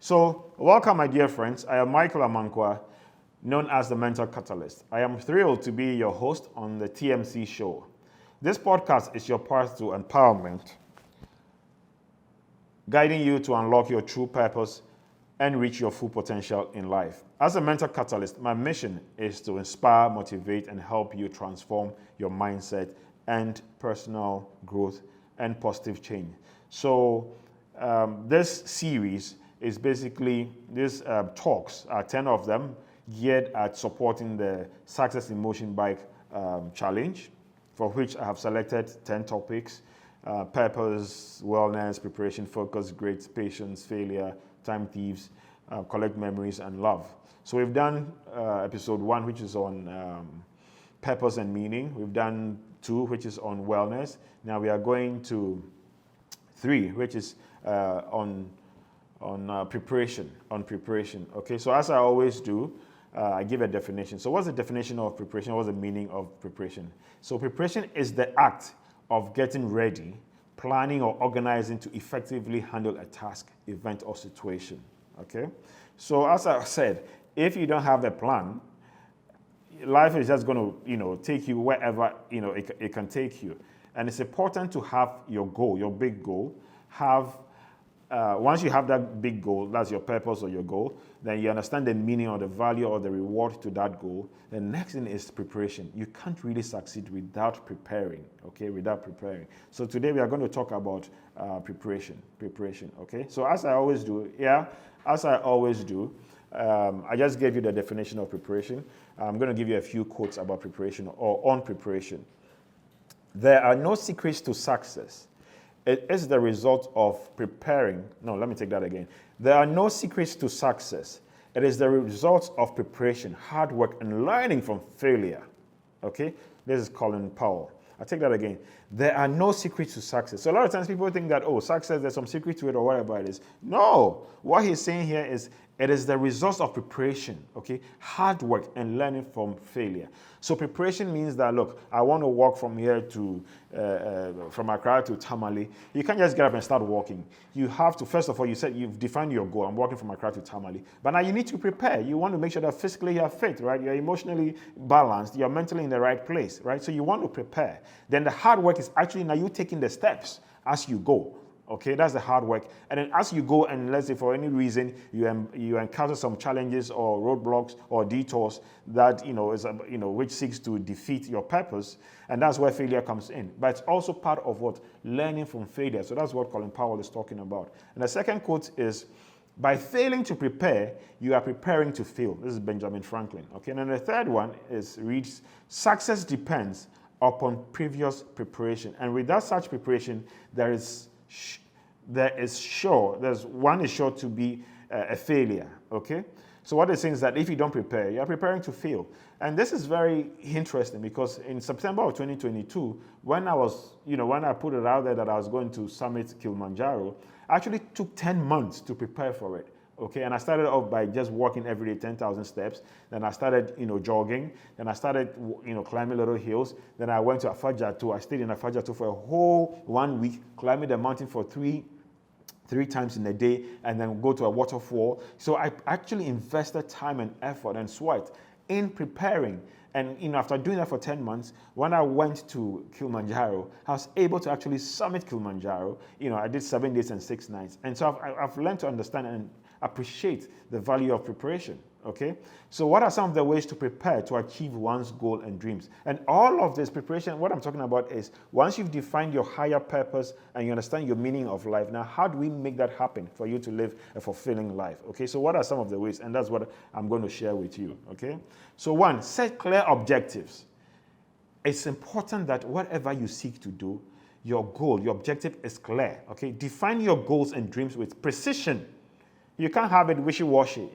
So, welcome, my dear friends. I am Michael Amankwa, known as the Mental Catalyst. I am thrilled to be your host on the TMC show. This podcast is your path to empowerment, guiding you to unlock your true purpose and reach your full potential in life. As a mental catalyst, my mission is to inspire, motivate, and help you transform your mindset and personal growth and positive change. So, this series is basically these talks, 10 of them, geared at supporting the Success in Motion Bike Challenge, for which I have selected 10 topics: purpose, wellness, preparation, focus, grades, patience, failure, time thieves, collect memories, and love. So we've done episode 1, which is on purpose and meaning. We've done 2, which is on wellness. Now we are going to 3, which is on preparation. Okay, so as I always do, I give a definition. So what's the definition of preparation? What's the meaning of preparation? So preparation is the act of getting ready, planning or organizing to effectively handle a task, event, or situation. Okay, so as I said, if you don't have a plan, life is just going to, take you wherever, it can take you. And it's important to have your goal, your big goal. Once you have that big goal, that's your purpose or your goal, then you understand the meaning or the value or the reward to that goal. The next thing is preparation. You can't really succeed without preparing, okay, So today we are going to talk about preparation, okay? So as I always do, I just gave you the definition of preparation. I'm going to give you a few quotes about preparation or on preparation. There are no secrets to success. It is the result of preparing. No, let me take that again. There are no secrets to success. It is the result of preparation, hard work, and learning from failure. Okay? This is Colin Powell. I'll take that again. There are no secrets to success. So a lot of times people think that, success, there's some secret to it or whatever it is. No. What he's saying here is it is the result of preparation, okay? Hard work and learning from failure. So preparation means that, look, I want to walk from here to, from Accra to Tamale. You can't just get up and start walking. You have to, first of all, you said you've defined your goal. I'm walking from Accra to Tamale. But now you need to prepare. You want to make sure that physically you're fit, right? You're emotionally balanced. You're mentally in the right place, right? So you want to prepare. Then the hard work is actually now you taking the steps as you go. Okay, that's the hard work. And then as you go and let's say for any reason you encounter some challenges or roadblocks or detours that, which seeks to defeat your purpose, and that's where failure comes in. But it's also part of what? Learning from failure. So that's what Colin Powell is talking about. And the second quote is, by failing to prepare, you are preparing to fail. This is Benjamin Franklin. Okay, and then the third one reads, success depends upon previous preparation. And without such preparation, one is sure to be a failure, okay? So what they're saying is that if you don't prepare, you're preparing to fail. And this is very interesting because in September of 2022, when I put it out there that I was going to summit Kilimanjaro, I actually took 10 months to prepare for it. Okay, and I started off by just walking every day 10,000 steps. Then I started, jogging. Then I started, climbing little hills. Then I went to Afajatu. I stayed in Afajatu for a whole 1 week, climbing the mountain for three times in a day, and then go to a waterfall. So I actually invested time and effort and sweat in preparing. And after doing that for 10 months, when I went to Kilimanjaro, I was able to actually summit Kilimanjaro. I did 7 days and 6 nights. And so I've learned to understand and appreciate the value of preparation, okay? So what are some of the ways to prepare to achieve one's goal and dreams? And all of this preparation, what I'm talking about is once you've defined your higher purpose and you understand your meaning of life, now how do we make that happen for you to live a fulfilling life, okay? So what are some of the ways? And that's what I'm going to share with you, okay? So 1, set clear objectives. It's important that whatever you seek to do, your goal, your objective is clear, okay? Define your goals and dreams with precision. You can't have it wishy-washy,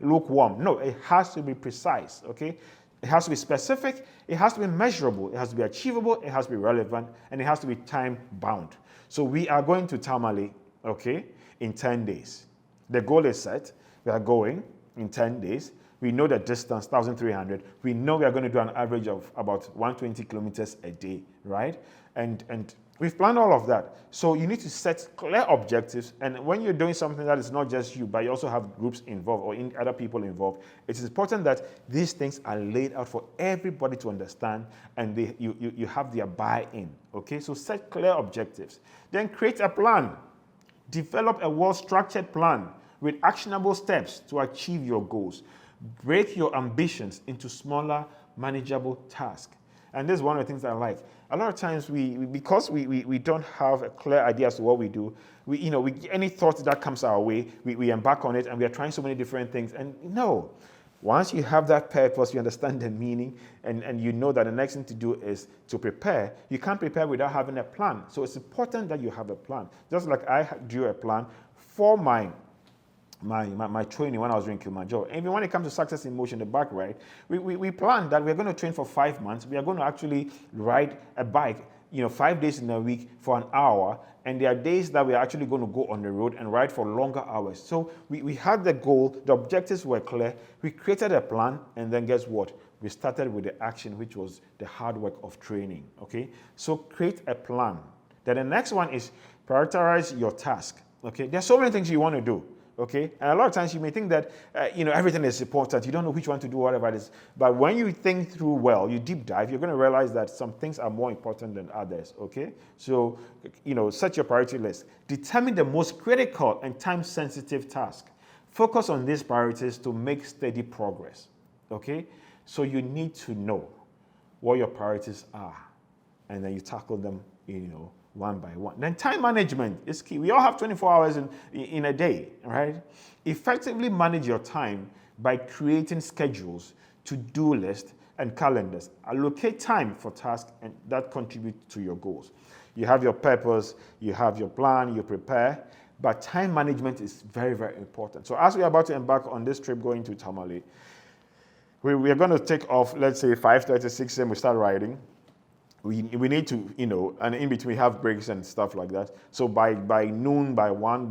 lukewarm. No, it has to be precise, okay? It has to be specific, it has to be measurable, it has to be achievable, it has to be relevant, and it has to be time-bound. So we are going to Tamale, okay, in 10 days. The goal is set. We are going in 10 days. We know the distance, 1,300. We know we are going to do an average of about 120 kilometers a day, right? And We've planned all of that. So you need to set clear objectives. And when you're doing something that is not just you, but you also have groups involved or other people involved, it is important that these things are laid out for everybody to understand, and you have their buy-in. Okay, so set clear objectives. Then create a plan. Develop a well-structured plan with actionable steps to achieve your goals. Break your ambitions into smaller, manageable tasks. And this is one of the things I like. A lot of times, because we don't have a clear idea as to what we do, any thought that comes our way, we embark on it, and we are trying so many different things. And no, once you have that purpose, you understand the meaning, and you know that the next thing to do is to prepare. You can't prepare without having a plan. So it's important that you have a plan. Just like I drew a plan for my training when I was doing Kilimanjaro. Even when it comes to Success in Motion, the bike ride, we planned that we're going to train for 5 months. We are going to actually ride a bike, 5 days in a week for an hour. And there are days that we are actually going to go on the road and ride for longer hours. So we had the goal, the objectives were clear. We created a plan, and then guess what? We started with the action, which was the hard work of training. Okay? So create a plan. Then the next one is prioritize your task. Okay? There's so many things you want to do. Okay, and a lot of times you may think that everything is important. You don't know which one to do, whatever it is. But when you think through well, you deep dive, you're going to realize that some things are more important than others. Okay, so set your priority list. Determine the most critical and time-sensitive task. Focus on these priorities to make steady progress. Okay, so you need to know what your priorities are, and then you tackle them. One by one. Then time management is key. We all have 24 hours in a day, right? Effectively manage your time by creating schedules, to-do lists, and calendars. Allocate time for tasks and that contribute to your goals. You have your purpose, you have your plan, you prepare, but time management is very, very important. So as we are about to embark on this trip going to Tamale, we are going to take off, let's say 5:30, 6 a.m. we start riding. We need to, and in between we have breaks and stuff like that. So by noon, by 1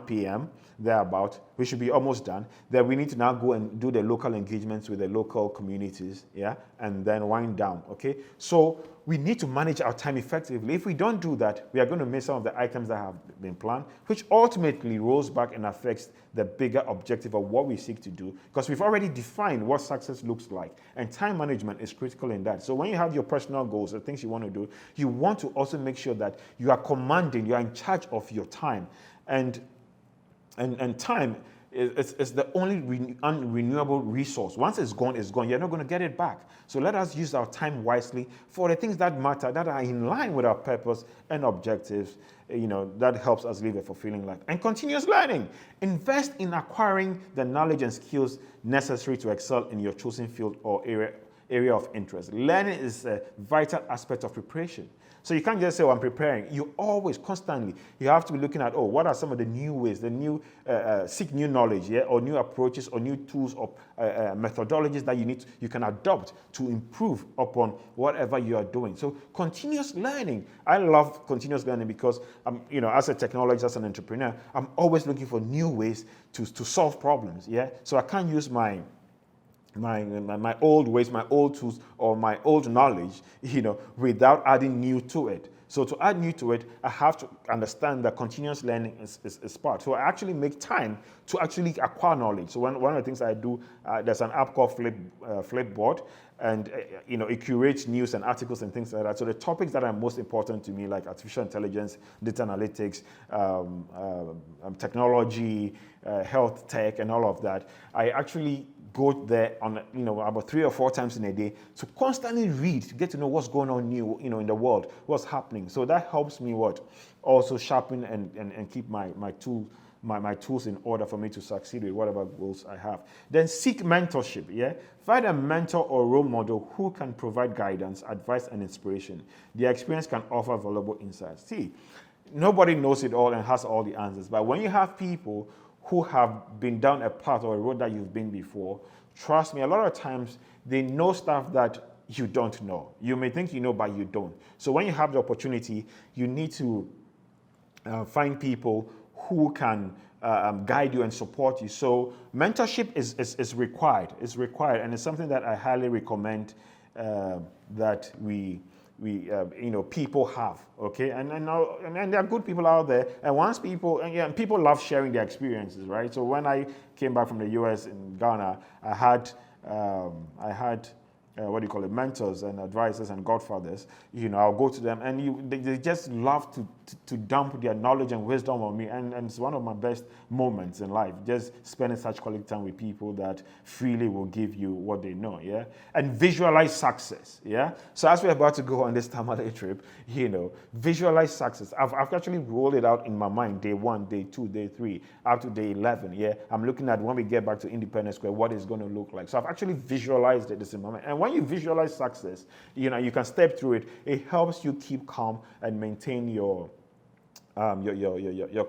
p.m. thereabout, we should be almost done. Then we need to now go and do the local engagements with the local communities, and then wind down, okay? So we need to manage our time effectively. If we don't do that, we are going to miss some of the items that have been planned, which ultimately rolls back and affects the bigger objective of what we seek to do, because we've already defined what success looks like, and time management is critical in that. So when you have your personal goals, the things you want to do, you want to also make sure that you are commanding, you are in charge of your time. And time is the only unrenewable resource. Once it's gone, it's gone. You're not going to get it back. So let us use our time wisely for the things that matter, that are in line with our purpose and objectives, that helps us live a fulfilling life. And continuous learning. Invest in acquiring the knowledge and skills necessary to excel in your chosen field or area of interest. Learning is a vital aspect of preparation. So you can't just say, I'm preparing. You always, constantly, you have to be looking at, what are some of the new ways, seek new knowledge, or new approaches, or new tools, or methodologies that you can adopt to improve upon whatever you are doing. So continuous learning. I love continuous learning because, as a technologist, as an entrepreneur, I'm always looking for new ways to solve problems, So I can't use my old ways, my old tools, or my old knowledge, without adding new to it. So to add new to it, I have to understand that continuous learning is part. So I actually make time to actually acquire knowledge. So one of the things I do, there's an app called Flipboard, and it curates news and articles and things like that. So the topics that are most important to me, like artificial intelligence, data analytics, technology, health tech, and all of that, I actually go there on about 3 or 4 times in a day to constantly read, to get to know what's going on new in the world, what's happening. So that helps me also sharpen and keep my tools in order for me to succeed with whatever goals I have. Then seek mentorship. Find a mentor or role model who can provide guidance, advice, and inspiration. Their experience can offer valuable insights. See, nobody knows it all and has all the answers, but when you have people who have been down a path or a road that you've been before, trust me, a lot of times they know stuff that you don't know. You may think you know, but you don't. So when you have the opportunity, you need to find people who can guide you and support you. So mentorship is required. It's required, and it's something that I highly recommend that people have, okay, and there are good people out there, and once people, and people love sharing their experiences, right? So when I came back from the US in Ghana, I had what do you call it, mentors and advisors and godfathers. I'll go to them, and they just love to dump their knowledge and wisdom on me, and it's one of my best moments in life, just spending such quality time with people that freely will give you what they know, yeah? And visualize success, yeah? So as we're about to go on this Tamale trip, visualize success. I've actually rolled it out in my mind, day 1, day 2, day 3, up to day 11, yeah? I'm looking at when we get back to Independence Square, what it's going to look like. So I've actually visualized it this in my mind. And when you visualize success, you can step through it. It helps you keep calm and maintain your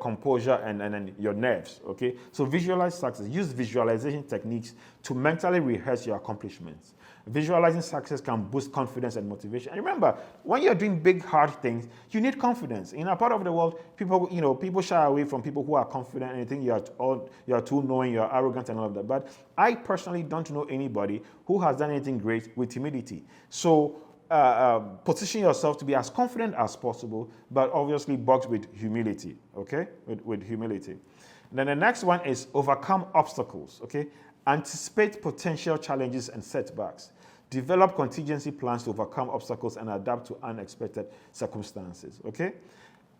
composure and your nerves, okay? So visualize success. Use visualization techniques to mentally rehearse your accomplishments. Visualizing success can boost confidence and motivation. And remember, when you're doing big, hard things, you need confidence. In a part of the world, people shy away from people who are confident and they think you're too knowing, you're arrogant and all of that. But I personally don't know anybody who has done anything great with timidity. So position yourself to be as confident as possible, but obviously boxed with humility, okay? With humility. And then the next one is overcome obstacles, okay? Anticipate potential challenges and setbacks. Develop contingency plans to overcome obstacles and adapt to unexpected circumstances, okay?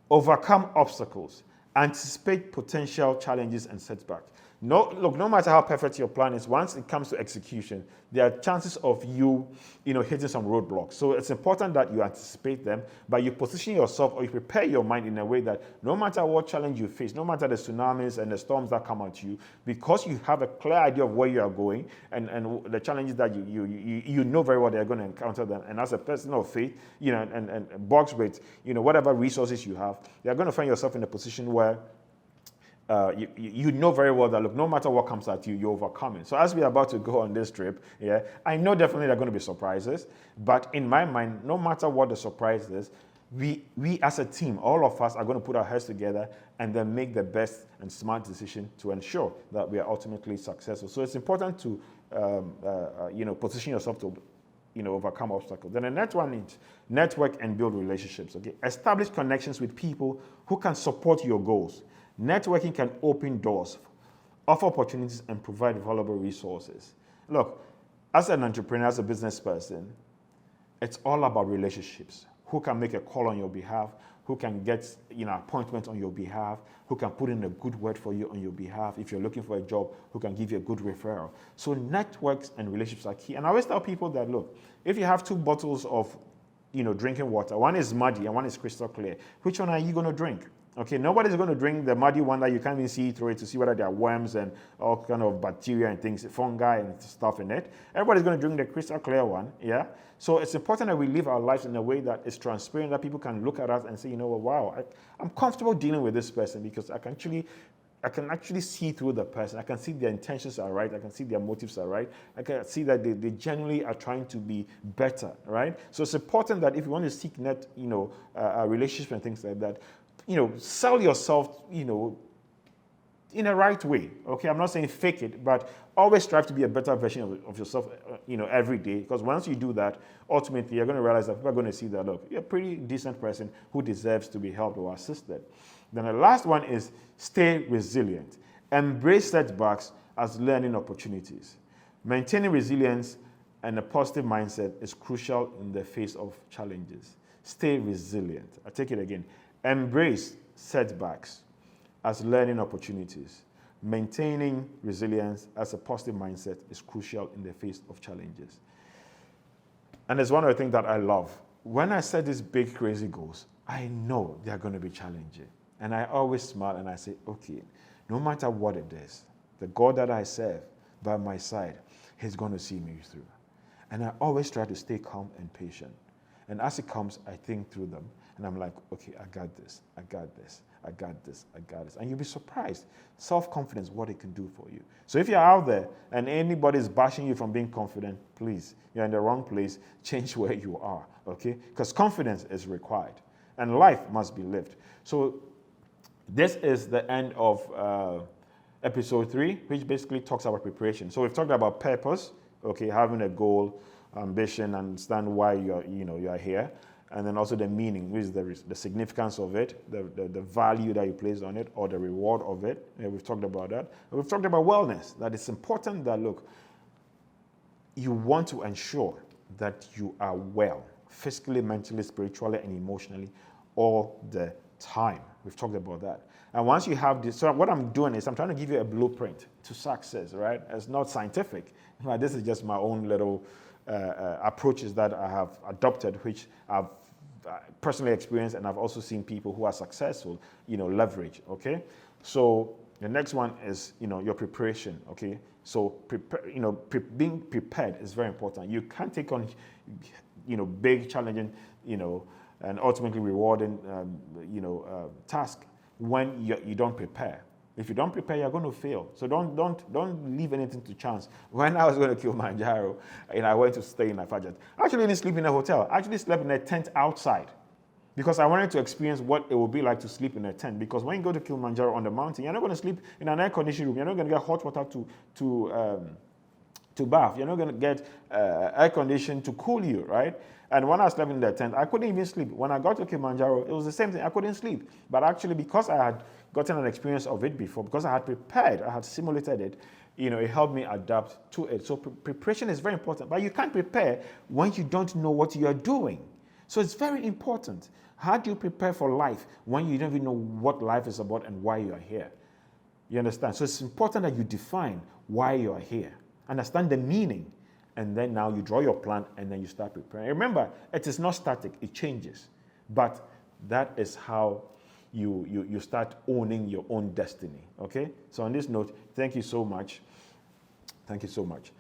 Overcome obstacles. Anticipate potential challenges and setbacks. No matter how perfect your plan is, once it comes to execution, there are chances of you hitting some roadblocks. So it's important that you anticipate them, but you position yourself or you prepare your mind in a way that no matter what challenge you face, no matter the tsunamis and the storms that come at you, because you have a clear idea of where you are going and the challenges that you know very well they're going to encounter them. And as a person of faith, and box with whatever resources you have, you're going to find yourself in a position where you know very well that, look, no matter what comes at you, you overcome it. So as we're about to go on this trip, yeah, I know definitely there are going to be surprises, but in my mind, no matter what the surprise is, we as a team, all of us are going to put our heads together and then make the best and smart decision to ensure that we are ultimately successful. So it's important to, position yourself to overcome obstacles. Then the next one is network and build relationships, okay? Establish connections with people who can support your goals. Networking can open doors, offer opportunities, and provide valuable resources. Look, as an entrepreneur, as a business person, it's all about relationships. Who can make a call on your behalf? Who can get appointment on your behalf? Who can put in a good word for you on your behalf? If you're looking for a job, who can give you a good referral? So networks and relationships are key. And I always tell people that, look, if you have 2 bottles of drinking water, one is muddy and one is crystal clear, which one are you going to drink? Okay, nobody's going to drink the muddy one that you can't even see through it to see whether there are worms and all kind of bacteria and things, fungi and stuff in it. Everybody's going to drink the crystal clear one, yeah? So it's important that we live our lives in a way that is transparent, that people can look at us and say, wow, I'm comfortable dealing with this person because I can actually see through the person. I can see their intentions are right. I can see their motives are right. I can see that they genuinely are trying to be better, right? So it's important that if you want to seek a relationship and things like that, sell yourself, in a right way. Okay, I'm not saying fake it, but always strive to be a better version of yourself, every day. Because once you do that, ultimately you're going to realize that people are going to see that, look, you're a pretty decent person who deserves to be helped or assisted. Then the last one is stay resilient. Embrace setbacks as learning opportunities. Maintaining resilience and a positive mindset is crucial in the face of challenges. Stay resilient. I take it again. Embrace setbacks as learning opportunities. Maintaining resilience as a positive mindset is crucial in the face of challenges. And it's one of the things that I love. When I set these big, crazy goals, I know they are going to be challenging. And I always smile and I say, okay, no matter what it is, the God that I serve by my side, He's going to see me through. And I always try to stay calm and patient. And as it comes, I think through them. And I'm like, okay, I got this, I got this, I got this, I got this. And you'll be surprised, self-confidence, what it can do for you. So if you're out there and anybody's bashing you from being confident, please, you're in the wrong place, change where you are, okay? Because confidence is required and life must be lived. So this is the end of episode 3, which basically talks about preparation. So we've talked about purpose, okay, having a goal, ambition, understand why you're here, and then also the meaning, which is the significance of it, the value that you place on it, or the reward of it. Yeah, we've talked about that. And we've talked about wellness, that it's important that, look, you want to ensure that you are well, physically, mentally, spiritually, and emotionally all the time. We've talked about that. And once you have this, so what I'm doing is I'm trying to give you a blueprint to success, right? It's not scientific. This is just my own little approaches that I have adopted, which I've personally experienced, and I've also seen people who are successful, leverage, okay? So the next one is, your preparation, okay? So being prepared is very important. You can't take on, big, challenging, and ultimately rewarding, task when you don't prepare. If you don't prepare, you're going to fail. So don't leave anything to chance. When I was going to Kilimanjaro, and I went to stay in Afajat, I actually didn't sleep in a hotel. I actually slept in a tent outside, because I wanted to experience what it would be like to sleep in a tent. Because when you go to Kilimanjaro on the mountain, you're not going to sleep in an air-conditioned room. You're not going to get hot water to bath. You're not going to get air conditioning to cool you, right? And when I slept in the tent, I couldn't even sleep. When I got to Kilimanjaro, it was the same thing. I couldn't sleep. But actually, because I had gotten an experience of it before, because I had prepared, I had simulated it, it helped me adapt to it. So preparation is very important. But you can't prepare when you don't know what you are doing. So it's very important. How do you prepare for life when you don't even know what life is about and why you are here? You understand? So it's important that you define why you are here. Understand the meaning. And then now you draw your plan and then you start preparing. Remember, it is not static, it changes. But that is how you start owning your own destiny. Okay? So on this note, thank you so much. Thank you so much.